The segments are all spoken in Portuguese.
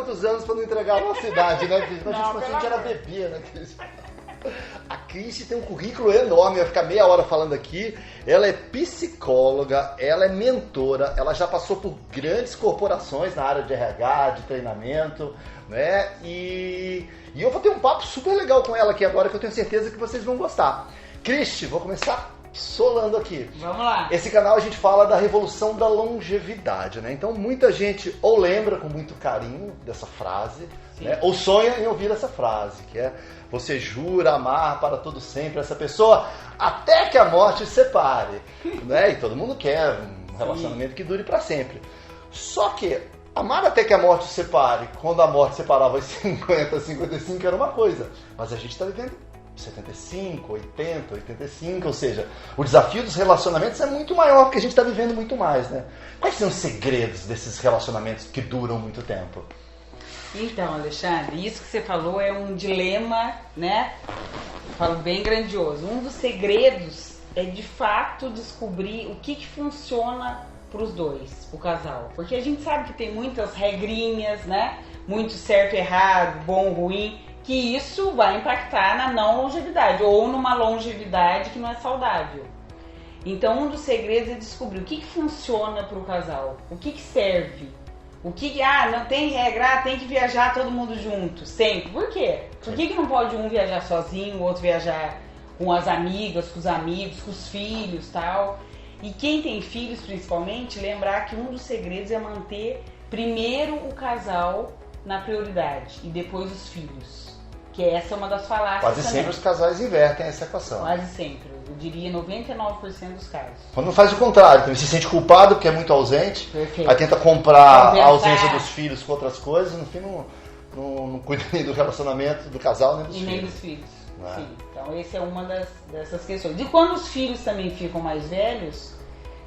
quantos anos pra não entregar a nossa idade, né, Cris? Mas a gente era amor. bebê, né, Cris? A Cris tem um currículo enorme, vai ficar meia hora falando aqui. Ela é psicóloga, ela é mentora, ela já passou por grandes corporações na área de RH, de treinamento, né? E eu vou ter um papo super legal com ela aqui agora, que eu tenho certeza que vocês vão gostar. Cris, vou começar solando aqui. Vamos lá. Esse canal a gente fala da revolução da longevidade, né? Então muita gente ou lembra com muito carinho dessa frase, né? Ou sonha em ouvir essa frase, que é: você jura amar para todo sempre essa pessoa até que a morte separe, né? E todo mundo quer um relacionamento que dure para sempre. Só que amar até que a morte separe, quando a morte separava aos 50, 55 era uma coisa, mas a gente está vivendo 75, 80, 85, ou seja, o desafio dos relacionamentos é muito maior, porque a gente está vivendo muito mais, né? Quais são os segredos desses relacionamentos que duram muito tempo? Então, Alexandre, isso que você falou é um dilema, né? Eu falo bem grandioso. Um dos segredos é, de fato, descobrir o que funciona para os dois, o casal. Porque a gente sabe que tem muitas regrinhas, né? Muito certo, errado, bom, ruim, que isso vai impactar na não longevidade ou numa longevidade que não é saudável. Então, um dos segredos é descobrir o que funciona para o casal, o que serve. O que, não tem regra, tem que viajar todo mundo junto, sempre. Por quê? Por que não pode um viajar sozinho, o outro viajar com as amigas, com os amigos, com os filhos, tal? E quem tem filhos, principalmente, lembrar que um dos segredos é manter primeiro o casal na prioridade e depois os filhos. Que essa é uma das falácias. Quase também. sempre os casais invertem essa equação. Quase sempre. Eu diria 99% dos casos. Quando faz o contrário, então se sente culpado porque é muito ausente, Perfeito. aí tenta comprar Compensar. a ausência dos filhos com outras coisas, e no fim não cuida nem do relacionamento do casal, nem dos E filhos. nem dos filhos. Não é? Sim. Então, essa é uma dessas questões. E quando os filhos também ficam mais velhos,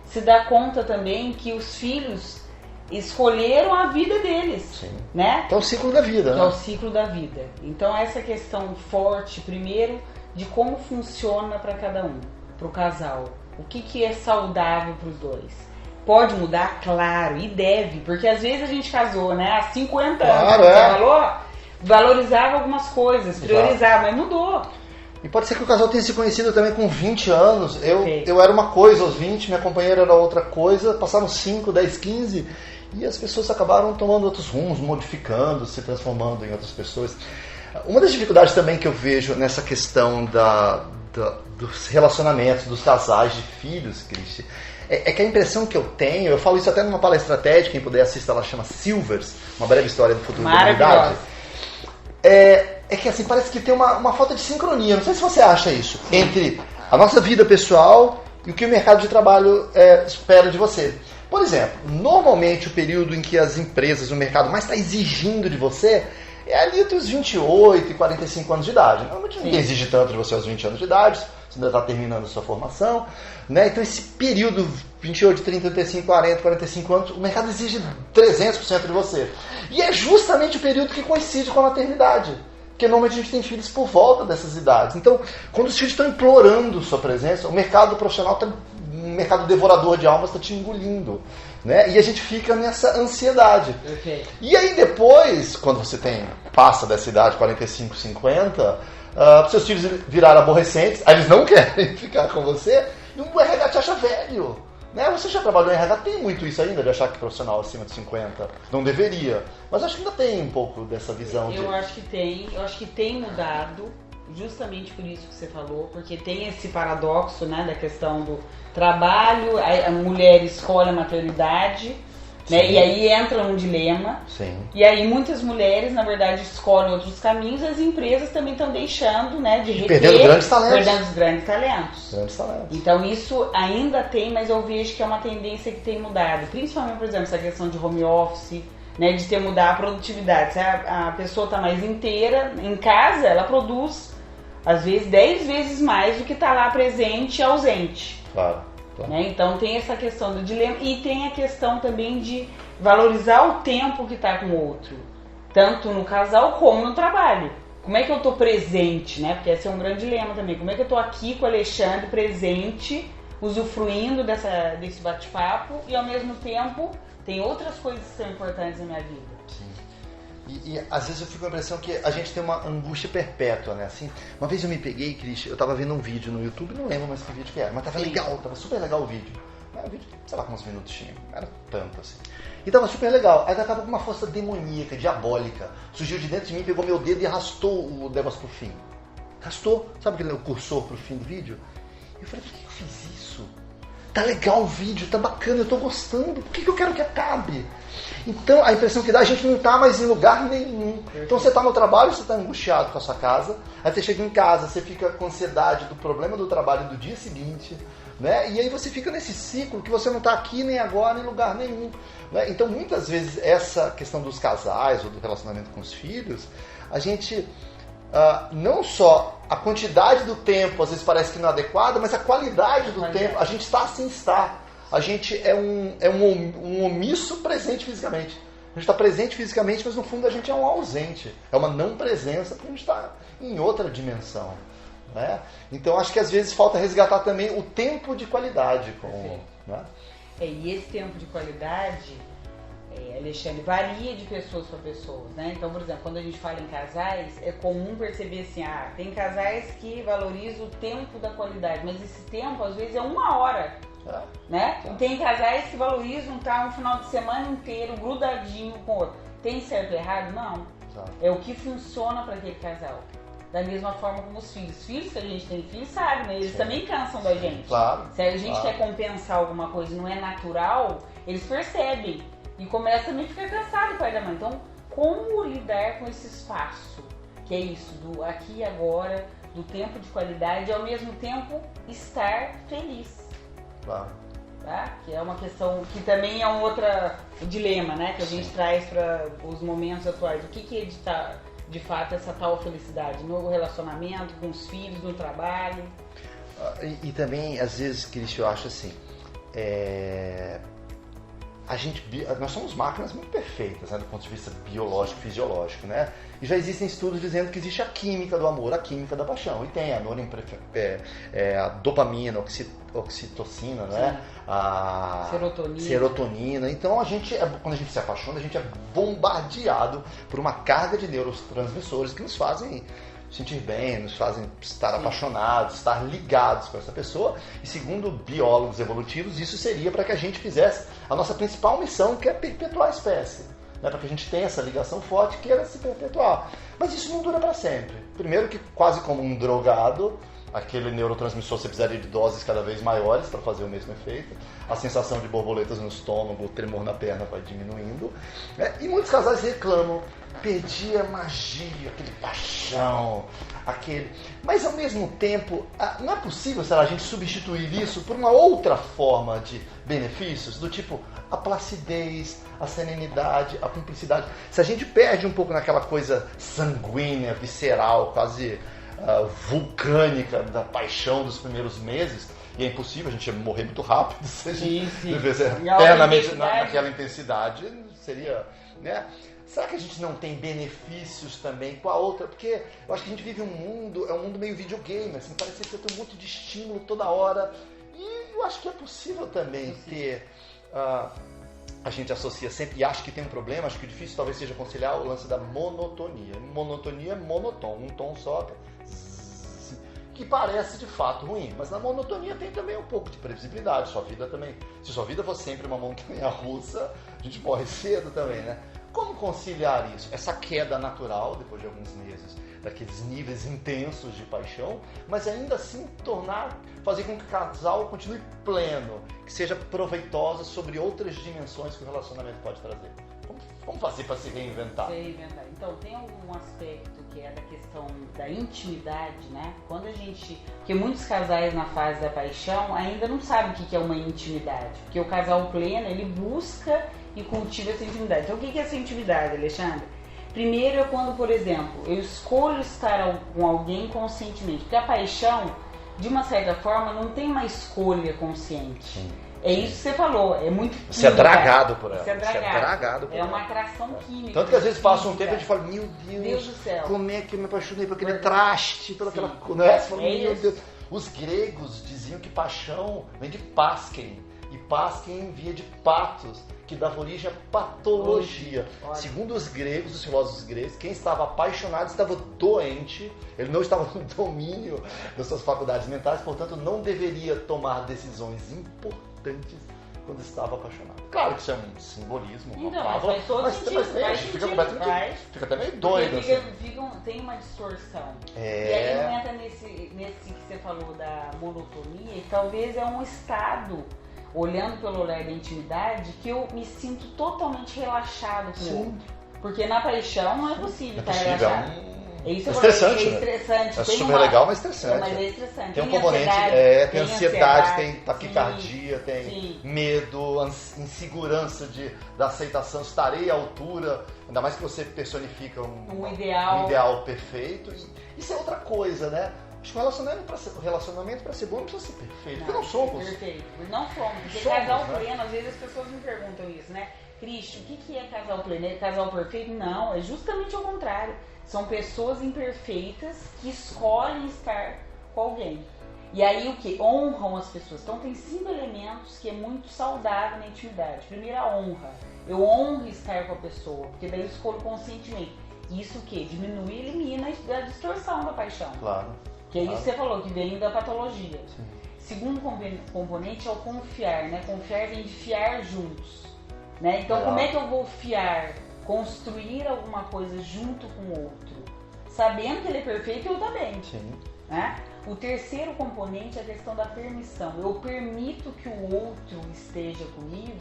se dá conta também que os filhos escolheram a vida deles. Sim. Né? Que é o ciclo da vida, Que né? é o ciclo da vida. Então, essa questão forte, primeiro, de como funciona para cada um, para o casal. O que é saudável para os dois. Pode mudar? Claro, e deve, porque às vezes a gente casou, né? Há 50 anos, Claro, você é. falou, valorizava algumas coisas, priorizava, mas mudou. E pode ser que o casal tenha se conhecido também com 20 anos. Perfeito. Eu era uma coisa aos 20, minha companheira era outra coisa, passaram 5, 10, 15, e as pessoas acabaram tomando outros rumos, modificando, se transformando em outras pessoas. Uma das dificuldades também que eu vejo nessa questão dos relacionamentos, dos casais, de filhos, Cristi, é que a impressão que eu tenho, eu falo isso até numa palestra TED, quem puder assistir, ela chama Silvers, uma breve história do futuro da humanidade. É que assim, parece que tem uma falta de sincronia, não sei se você acha isso, entre a nossa vida pessoal e o que o mercado de trabalho espera de você. Por exemplo, normalmente o período em que as empresas, o mercado mais está exigindo de você é ali entre os 28 e 45 anos de idade. Normalmente ninguém exige tanto de você aos 20 anos de idade, você ainda está terminando a sua formação, né? Então esse período, 28, 30, 35, 40, 45 anos, o mercado exige 300% de você. E é justamente o período que coincide com a maternidade. Porque normalmente a gente tem filhos por volta dessas idades. Então, quando os filhos estão implorando sua presença, o mercado profissional, o mercado devorador de almas está te engolindo. Né? E a gente fica nessa ansiedade. Okay. E aí depois, quando você passa dessa idade, 45, 50, seus filhos viraram aborrecentes, aí eles não querem ficar com você, e o RH te acha velho. Né? Você já trabalhou em RH, tem muito isso ainda, de achar que profissional acima de 50 não deveria. Mas acho que ainda tem um pouco dessa visão. Eu acho que tem mudado, justamente por isso que você falou, porque tem esse paradoxo, né, da questão do trabalho, a mulher escolhe a maternidade, né, e aí entra um dilema. Sim. E aí muitas mulheres, na verdade, escolhem outros caminhos, as empresas também estão deixando, né, de reter, perdendo grandes talentos. Perdendo os grandes talentos. Grandes talentos. Então isso ainda tem, mas eu vejo que é uma tendência que tem mudado, principalmente, por exemplo, essa questão de home office, né, de ter mudar a produtividade. Se a pessoa está mais inteira em casa, ela produz às vezes 10 vezes mais do que está lá presente e ausente. Claro. Né? Então tem essa questão do dilema e tem a questão também de valorizar o tempo que está com o outro, tanto no casal como no trabalho. Como é que eu estou presente, né? Porque esse é um grande dilema também. Como é que eu estou aqui com o Alexandre presente, usufruindo desse bate-papo e ao mesmo tempo tem outras coisas que são importantes na minha vida. Sim. E às vezes eu fico com a impressão que a gente tem uma angústia perpétua, né? Assim, uma vez eu me peguei, Cris, eu tava vendo um vídeo no YouTube, não lembro mais que vídeo que era, mas tava legal, tava super legal o vídeo. Era um vídeo, sei lá quantos minutos tinha, era tanto assim. E tava super legal. Aí acaba com uma força demoníaca, diabólica, surgiu de dentro de mim, pegou meu dedo e arrastou o negócio pro fim. Arrastou, sabe aquele cursor pro fim do vídeo? E eu falei, por que eu fiz isso? Tá legal o vídeo, tá bacana, eu tô gostando, por que eu quero que acabe? Então a impressão que dá, a gente não tá mais em lugar nenhum. Então você tá no trabalho, você tá angustiado com a sua casa, aí você chega em casa, você fica com ansiedade do problema do trabalho do dia seguinte, né? E aí você fica nesse ciclo que você não tá aqui nem agora, em lugar nenhum. Né? Então muitas vezes essa questão dos casais ou do relacionamento com os filhos, a gente... não só a quantidade do tempo às vezes parece que não é adequada, mas a qualidade do tempo, a gente está sem estar. A gente é um omisso presente fisicamente. A gente está presente fisicamente, mas no fundo a gente é um ausente. É uma não presença, porque a gente está em outra dimensão. Né? Então acho que às vezes falta resgatar também o tempo de qualidade. Né? E esse tempo de qualidade... Alexandre, varia de pessoas para pessoas, né? Então, por exemplo, quando a gente fala em casais, é comum perceber assim, tem casais que valorizam o tempo da qualidade, mas esse tempo, às vezes, é 1 hora, né? E tem casais que valorizam estar um final de semana inteiro grudadinho com o outro. Tem certo ou errado? Não. É o que funciona para aquele casal. Da mesma forma como os filhos. Filhos que a gente tem filhos, sabe, né? Eles também cansam da gente. Claro. Se a gente quer compensar alguma coisa e não é natural, eles percebem. E começa também a ficar cansado, pai da mãe. Então, como lidar com esse espaço? Que é isso, do aqui e agora, do tempo de qualidade e ao mesmo tempo estar feliz. Claro. Tá? Que é uma questão que também é um outro dilema, né? Que a gente traz para os momentos atuais. O que é de fato essa tal felicidade? No relacionamento, com os filhos, no trabalho? E também, às vezes, Cristian, eu acho assim... nós somos máquinas muito perfeitas, né, do ponto de vista biológico, fisiológico, né? E já existem estudos dizendo que existe a química do amor, a química da paixão. E tem a dopamina, oxitocina, né? A serotonina. Então quando a gente se apaixona, a gente é bombardeado por uma carga de neurotransmissores que nos fazem sentir bem, nos fazem estar apaixonados, estar ligados com essa pessoa. E segundo biólogos evolutivos, isso seria para que a gente fizesse a nossa principal missão, que é perpetuar a espécie. Né? Para que a gente tenha essa ligação forte que queira se perpetuar. Mas isso não dura para sempre. Primeiro que quase como um drogado, aquele neurotransmissor você precisaria de doses cada vez maiores para fazer o mesmo efeito. A sensação de borboletas no estômago, o tremor na perna vai diminuindo. Né? E muitos casais reclamam. Perdi a magia, aquele paixão, Mas ao mesmo tempo, não é possível, será, a gente substituir isso por uma outra forma de benefícios, do tipo a placidez, a serenidade, a cumplicidade. Se a gente perde um pouco naquela coisa sanguínea, visceral, quase vulcânica da paixão dos primeiros meses, e é impossível, a gente ia morrer muito rápido se a gente vivesse eternamente naquela intensidade, seria... Né? Será que a gente não tem benefícios também com a outra? Porque eu acho que a gente vive um mundo meio videogame, assim, parece que tem um monte de estímulo toda hora. E eu acho que é possível também ter... a gente associa sempre, e acho que tem um problema, acho que o difícil talvez seja conciliar o lance da monotonia. Monotonia é monotônico, um tom só, que parece de fato ruim. Mas na monotonia tem também um pouco de previsibilidade. Sua vida também. Se sua vida fosse sempre uma montanha russa, a gente morre cedo também, né? Como conciliar isso? Essa queda natural, depois de alguns meses, daqueles níveis intensos de paixão, mas ainda assim fazer com que o casal continue pleno, que seja proveitosa sobre outras dimensões que o relacionamento pode trazer. Como fazer para se reinventar? Então, tem algum aspecto que é da questão da intimidade, né? Porque muitos casais na fase da paixão ainda não sabem o que é uma intimidade. Porque o casal pleno, ele busca e cultiva essa intimidade. Então, o que é essa intimidade, Alexandre? Primeiro é quando, por exemplo, eu escolho estar com alguém conscientemente. Porque a paixão, de uma certa forma, não tem uma escolha consciente. Sim. É isso que você falou, é muito química. Você é dragado por ela. Você é dragado por ela. É uma atração química. Tanto que às vezes passa um tempo e a gente fala, meu Deus do céu, como é que eu me apaixonei por aquele traste, por aquela coisa. Meu Deus. Os gregos diziam que paixão vem de pasquem. E pasquem via de patos, que dava origem à patologia. Olha. Segundo os gregos, os filósofos gregos, quem estava apaixonado estava doente, ele não estava no domínio das suas faculdades mentais, portanto não deveria tomar decisões importantes quando estava apaixonado. Claro que isso é um simbolismo, uma Então, palavra, faz todo sentido, fica até meio doido. Tem uma distorção. É. E aí não entra nesse que você falou da monotonia, e talvez é um estado, olhando pelo olhar da intimidade, que eu me sinto totalmente relaxado com o outro. Porque na paixão não é possível estar relaxado. É estressante, é estressante. É super legal, mas estressante. Mas é estressante. Tem um componente, tem ansiedade, tem taquicardia, tem medo, insegurança da aceitação, estarei à altura, ainda mais que você personifica um ideal perfeito. E isso é outra coisa, né? Acho que o relacionamento para ser bom não precisa ser perfeito, porque não somos. Perfeito, não somos. Porque casal pleno, às vezes as pessoas me perguntam isso, né? Cristian, o que é casal pleno? É casal perfeito? Não, é justamente ao contrário. São pessoas imperfeitas que escolhem estar com alguém. E aí o que? Honram as pessoas. Então tem 5 elementos que é muito saudável na intimidade. Primeiro, a honra. Eu honro estar com a pessoa, porque daí eu escolho conscientemente. Isso o que? Diminui e elimina a distorção da paixão. Claro. Que é isso que você falou, que vem da patologia. Sim. Segundo componente é o confiar, né? Confiar vem de fiar juntos. Né? Então como é que eu vou fiar? Construir alguma coisa junto com o outro, sabendo que ele é perfeito e eu também. Sim. Né? O terceiro componente é a questão da permissão. Eu permito que o outro esteja comigo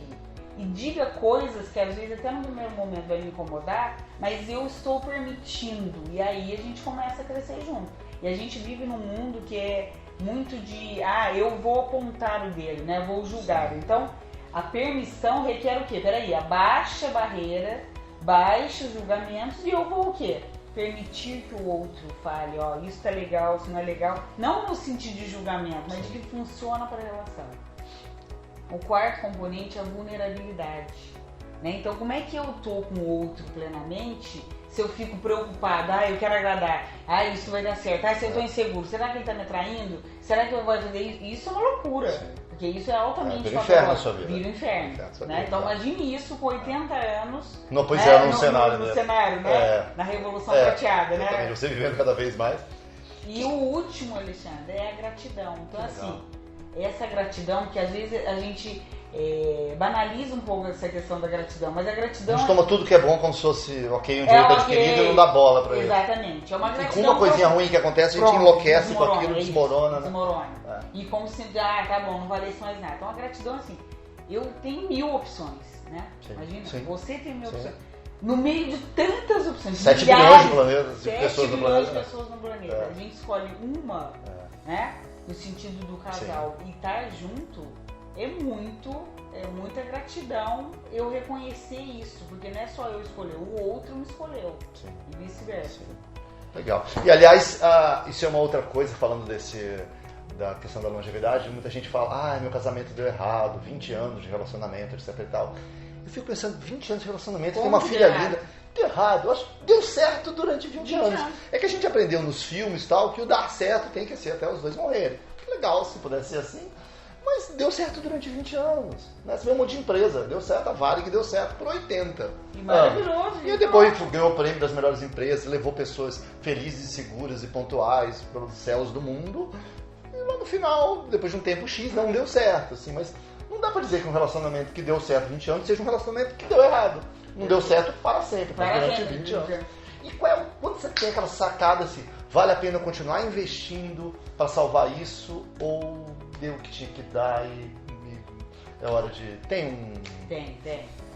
e diga coisas que às vezes até no primeiro momento vai me incomodar, mas eu estou permitindo. E aí a gente começa a crescer junto. E a gente vive num mundo que é muito de, eu vou apontar o dedo, né? Vou julgar. Então, a permissão requer o quê? Peraí, abaixa a barreira, baixa os julgamentos e eu vou o quê? Permitir que o outro fale, isso tá legal, isso não é legal. Não no sentido de julgamento, mas de que funciona para a relação. O quarto componente é a vulnerabilidade. Né? Então, como é que eu tô com o outro plenamente se eu fico preocupada? Eu quero agradar. Isso vai dar certo. Se eu tô inseguro, será que ele tá me traindo? Será que eu vou fazer isso? Isso é uma loucura. Sim. Porque isso é altamente vira inferno na sua vida. Vira inferno. Né? Então imagine isso com 80 anos. Não puseram no cenário, no cenário, né? Na Revolução Prateada, né? Você vivendo cada vez mais. E o último, Alexandre, é a gratidão. Então assim, essa gratidão que às vezes a gente banaliza um pouco essa questão da gratidão, mas a gratidão... A gente toma tudo que é bom como se fosse um direito adquirido e não dá bola pra ele. Exatamente. É uma gratidão. E com uma coisinha ruim que acontece, a gente enlouquece com aquilo, desmorona. Né? E como se, tá bom, não valesse mais nada. Então a gratidão, assim, eu tenho 1000 opções, né? Sim. Imagina, você tem 1000 opções. No meio de tantas opções, 7 bilhões de planetas, 7 bilhões de pessoas no planeta. A gente escolhe uma, né? No sentido do casal, e estar junto é muita gratidão eu reconhecer isso, porque não é só eu escolher, o outro me escolheu. Sim. E vice-versa. Legal. E aliás, isso é uma outra coisa, falando da questão da longevidade, muita gente fala, meu casamento deu errado, 20 anos de relacionamento, etc e tal. Eu fico pensando, 20 anos de relacionamento, tem uma filha linda. Deu errado, eu acho que deu certo durante 20 anos. É que a gente aprendeu nos filmes tal, que o dar certo tem que ser até os dois morrerem. Que legal se pudesse ser assim. Mas deu certo durante 20 anos. Né? Você vê um monte de empresa, deu certo, a Varig deu certo por 80. E maravilhoso. E depois ganhou o prêmio das melhores empresas, levou pessoas felizes, seguras e pontuais pelos céus do mundo. E lá no final, depois de um tempo X, não deu certo. Assim, mas não dá pra dizer que um relacionamento que deu certo 20 anos seja um relacionamento que deu errado. Não deu certo para sempre, durante 20 anos. E quando você tem aquela sacada assim, vale a pena continuar investindo para salvar isso ou deu o que tinha que dar e é hora de... Tem.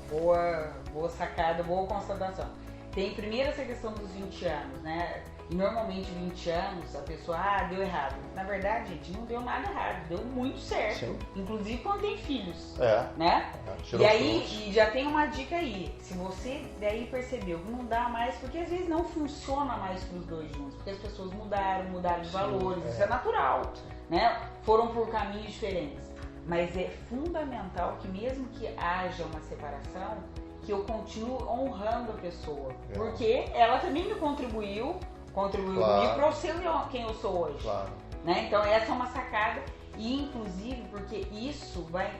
Boa sacada, boa constatação. Tem primeiro essa questão dos 20 anos, né? E normalmente 20 anos a pessoa, deu errado. Na verdade, gente, não deu nada errado, deu muito certo. Sim. Inclusive quando tem filhos. Né? E aí, já tem uma dica aí. Se você daí percebeu que não dá mais, porque às vezes não funciona mais para os dois juntos, porque as pessoas mudaram de valores, isso é natural. Né? Foram por caminhos diferentes. Mas é fundamental que mesmo que haja uma separação, que eu continue honrando a pessoa. Porque ela também me contribuiu comigo para eu ser quem eu sou hoje. Né? Então essa é uma sacada. E inclusive porque isso vai,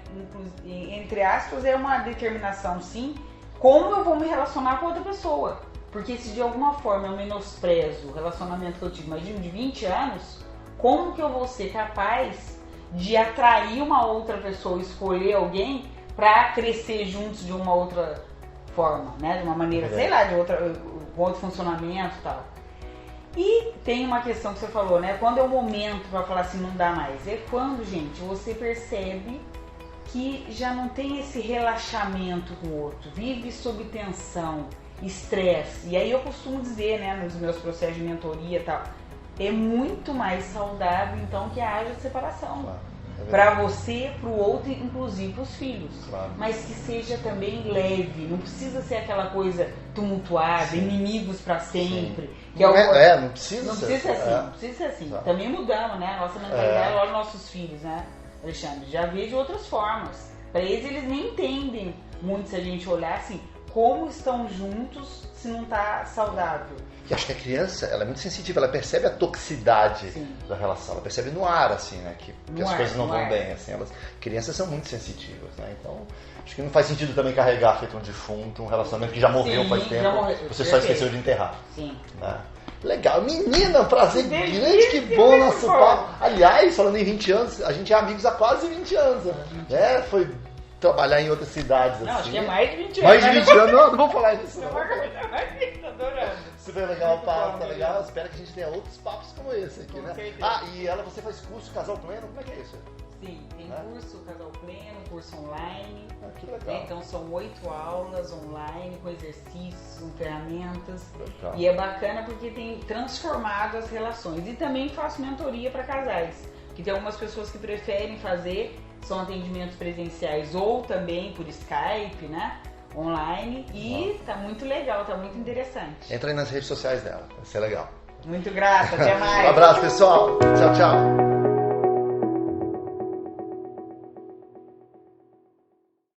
entre aspas, é uma determinação, sim, como eu vou me relacionar com outra pessoa. Porque se de alguma forma eu menosprezo o relacionamento que eu tive, imagino, de 20 anos, como que eu vou ser capaz de atrair uma outra pessoa, escolher alguém para crescer juntos de uma outra forma, né? De uma maneira, sei lá, com outro funcionamento e tal. E tem uma questão que você falou, né? Quando é o momento para falar assim, não dá mais. É quando, gente, você percebe que já não tem esse relaxamento com o outro, vive sob tensão, estresse. E aí eu costumo dizer, né, nos meus processos de mentoria e tal, é muito mais saudável, então, que haja separação. Claro. Para você, para o outro, inclusive para os filhos. Claro. Mas que seja também leve, não precisa ser aquela coisa tumultuada, Sim. inimigos para sempre. Que não precisa não precisa ser assim, não precisa ser assim. Tá. Também mudamos, né? A nossa mentalidade, olha os nossos filhos, né, Alexandre? Já vê de outras formas. Para eles nem entendem muito se a gente olhar assim, como estão juntos se não está saudável. E acho que a criança, ela é muito sensitiva, ela percebe a toxicidade Sim. da relação, ela percebe no ar, assim, né, que as coisas não vão ar. bem, assim, crianças são muito sensitivas, né, então acho que não faz sentido também carregar feito um defunto, um relacionamento que já morreu faz tempo, você só esqueceu de enterrar. Sim. Né? Legal, menina, um prazer Que grande, delícia, que bom que nosso bom. papo. Aliás, falando em 20 anos, a gente é amigos há quase 20 anos, né, foi trabalhar em outras cidades, Não, assim. acho que é mais de 20 anos. Mais de 20 anos, não vou falar disso não. Tô adorando. Super legal o Muito papo, bom, tá né? legal? Espero que a gente tenha outros papos como esse aqui, Com né? certeza. Ah, e você faz curso Casal Pleno? Como é que é isso? Sim, tem curso Casal Pleno, curso online. Ah, que legal. Então são 8 aulas online com exercícios, com ferramentas. Legal. E é bacana porque tem transformado as relações. E também faço mentoria para casais. Que tem algumas pessoas que preferem fazer, são atendimentos presenciais ou também por Skype, né? Online. E tá muito legal, tá muito interessante. Entra aí nas redes sociais dela, vai ser legal. Muito grata, até mais. Um abraço, pessoal. Tchau, tchau.